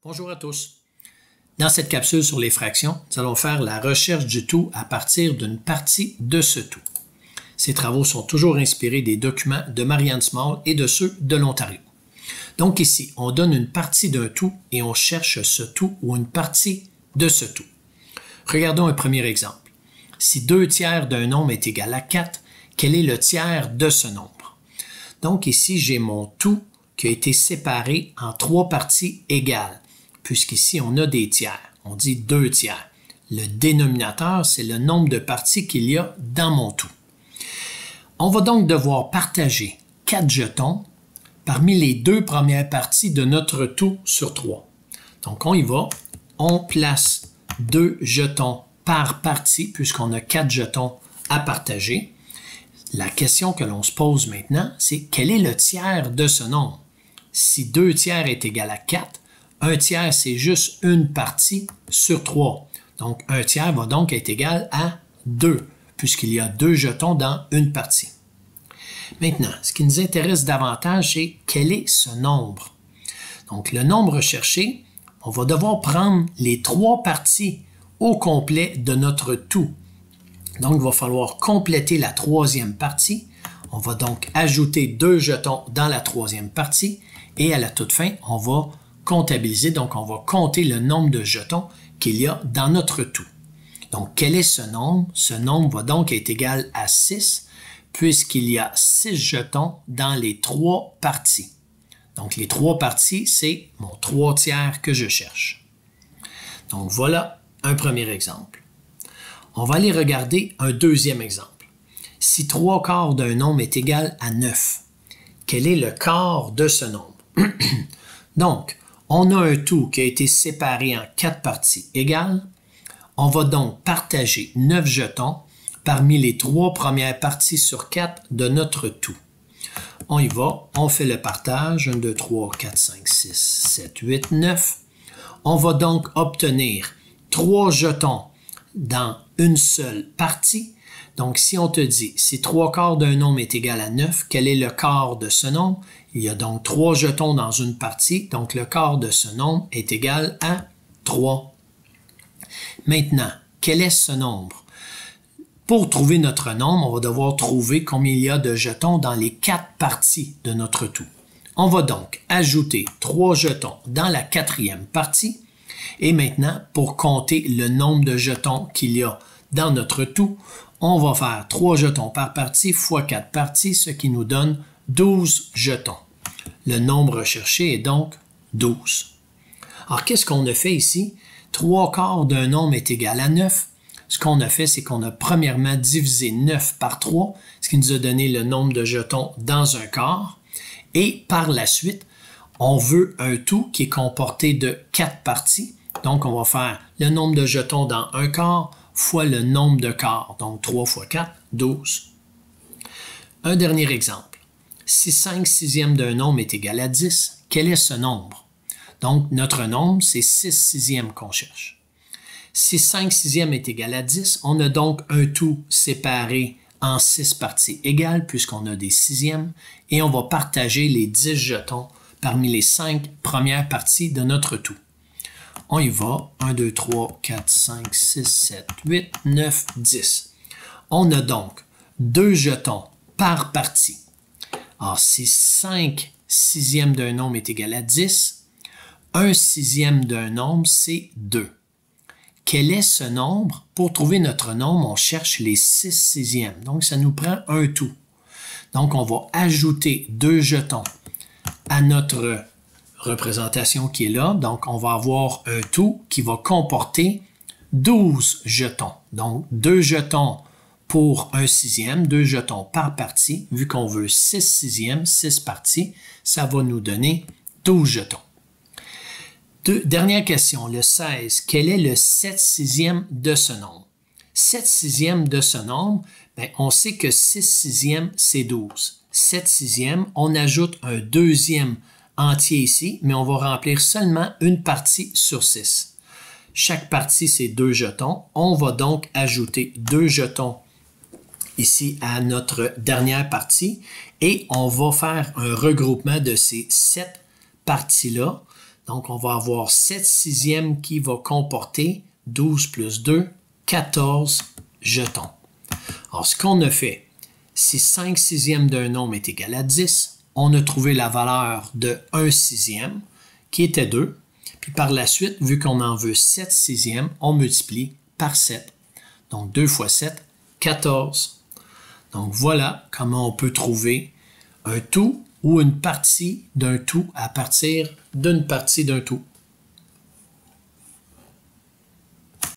Bonjour à tous. Dans cette capsule sur les fractions, nous allons faire la recherche du tout à partir d'une partie de ce tout. Ces travaux sont toujours inspirés des documents de Marianne Small et de ceux de l'Ontario. Donc ici, on donne une partie d'un tout et on cherche ce tout ou une partie de ce tout. Regardons un premier exemple. Si 2 tiers d'un nombre est égal à 4, quel est le tiers de ce nombre? Donc ici, j'ai mon tout qui a été séparé en 3 parties égales, puisqu'ici, on a des tiers. On dit 2 tiers. Le dénominateur, c'est le nombre de parties qu'il y a dans mon tout. On va donc devoir partager 4 jetons parmi les 2 premières parties de notre tout sur 3. Donc, on y va. On place 2 jetons par partie, puisqu'on a 4 jetons à partager. La question que l'on se pose maintenant, c'est quel est le tiers de ce nombre? Si 2 tiers est égal à 4, 1 tiers, c'est juste une partie sur 3. Donc, 1 tiers va donc être égal à 2, puisqu'il y a 2 jetons dans une partie. Maintenant, ce qui nous intéresse davantage, c'est quel est ce nombre? Donc, le nombre recherché, on va devoir prendre les 3 parties au complet de notre tout. Donc, il va falloir compléter la 3e partie. On va donc ajouter 2 jetons dans la 3e partie et à la toute fin, on va comptabiliser, donc on va compter le nombre de jetons qu'il y a dans notre tout. Donc, quel est ce nombre? Ce nombre va donc être égal à 6, puisqu'il y a 6 jetons dans les 3 parties. Donc, les 3 parties, c'est mon 3 tiers que je cherche. Donc, voilà un premier exemple. On va aller regarder un deuxième exemple. Si 3 quarts d'un nombre est égal à 9, quel est le quart de ce nombre? Donc, on a un tout qui a été séparé en 4 parties égales. On va donc partager 9 jetons parmi les 3 premières parties sur 4 de notre tout. On y va, on fait le partage. 1, 2, 3, 4, 5, 6, 7, 8, 9. On va donc obtenir 3 jetons dans une seule partie. Donc, si on te dit, si 3 quarts d'un nombre est égal à 9, quel est le quart de ce nombre? Il y a donc 3 jetons dans une partie, donc le quart de ce nombre est égal à 3. Maintenant, quel est ce nombre? Pour trouver notre nombre, on va devoir trouver combien il y a de jetons dans les 4 parties de notre tout. On va donc ajouter 3 jetons dans la 4e partie. Et maintenant, pour compter le nombre de jetons qu'il y a dans notre tout, on va faire 3 jetons par partie fois 4 parties, ce qui nous donne 12 jetons. Le nombre recherché est donc 12. Alors, qu'est-ce qu'on a fait ici? 3 quarts d'un nombre est égal à 9. Ce qu'on a fait, c'est qu'on a premièrement divisé 9 par 3, ce qui nous a donné le nombre de jetons dans un quart. Et par la suite, on veut un tout qui est comporté de 4 parties. Donc, on va faire le nombre de jetons dans un quart fois le nombre de quarts. Donc, 3 fois 4, 12. Un dernier exemple. Si 5 sixièmes d'un nombre est égal à 10, quel est ce nombre? Donc, notre nombre, c'est 6 sixièmes qu'on cherche. Si 5 sixièmes est égal à 10, on a donc un tout séparé en 6 parties égales, puisqu'on a des sixièmes, et on va partager les 10 jetons parmi les 5 premières parties de notre tout. On y va. 1, 2, 3, 4, 5, 6, 7, 8, 9, 10. On a donc 2 jetons par partie. Alors, si 5 sixièmes d'un nombre est égal à 10, 1 sixième d'un nombre, c'est 2. Quel est ce nombre? Pour trouver notre nombre, on cherche les 6 sixièmes. Donc, ça nous prend un tout. Donc, on va ajouter 2 jetons à notre représentation qui est là. Donc, on va avoir un tout qui va comporter 12 jetons. Donc, 2 jetons pour 1 sixième, 2 jetons par partie. Vu qu'on veut 6 sixièmes, 6 parties, ça va nous donner 12 jetons. Dernière question, le 16. Quel est le 7 sixième de ce nombre? 7 sixièmes de ce nombre, bien, on sait que 6 sixièmes, c'est 12. 7 sixièmes, on ajoute un deuxième entier ici, mais on va remplir seulement une partie sur 6. Chaque partie, c'est 2 jetons. On va donc ajouter 2 jetons ici à notre dernière partie et on va faire un regroupement de ces 7 parties-là Donc, on va avoir 7 sixièmes qui va comporter 12 plus 2, 14 jetons. Alors, ce qu'on a fait, si 5 sixièmes d'un nombre est égal à 10, on a trouvé la valeur de 1 sixième, qui était 2. Puis par la suite, vu qu'on en veut 7 sixièmes, on multiplie par 7. Donc 2 fois 7, 14. Donc voilà comment on peut trouver un tout ou une partie d'un tout à partir d'une partie d'un tout.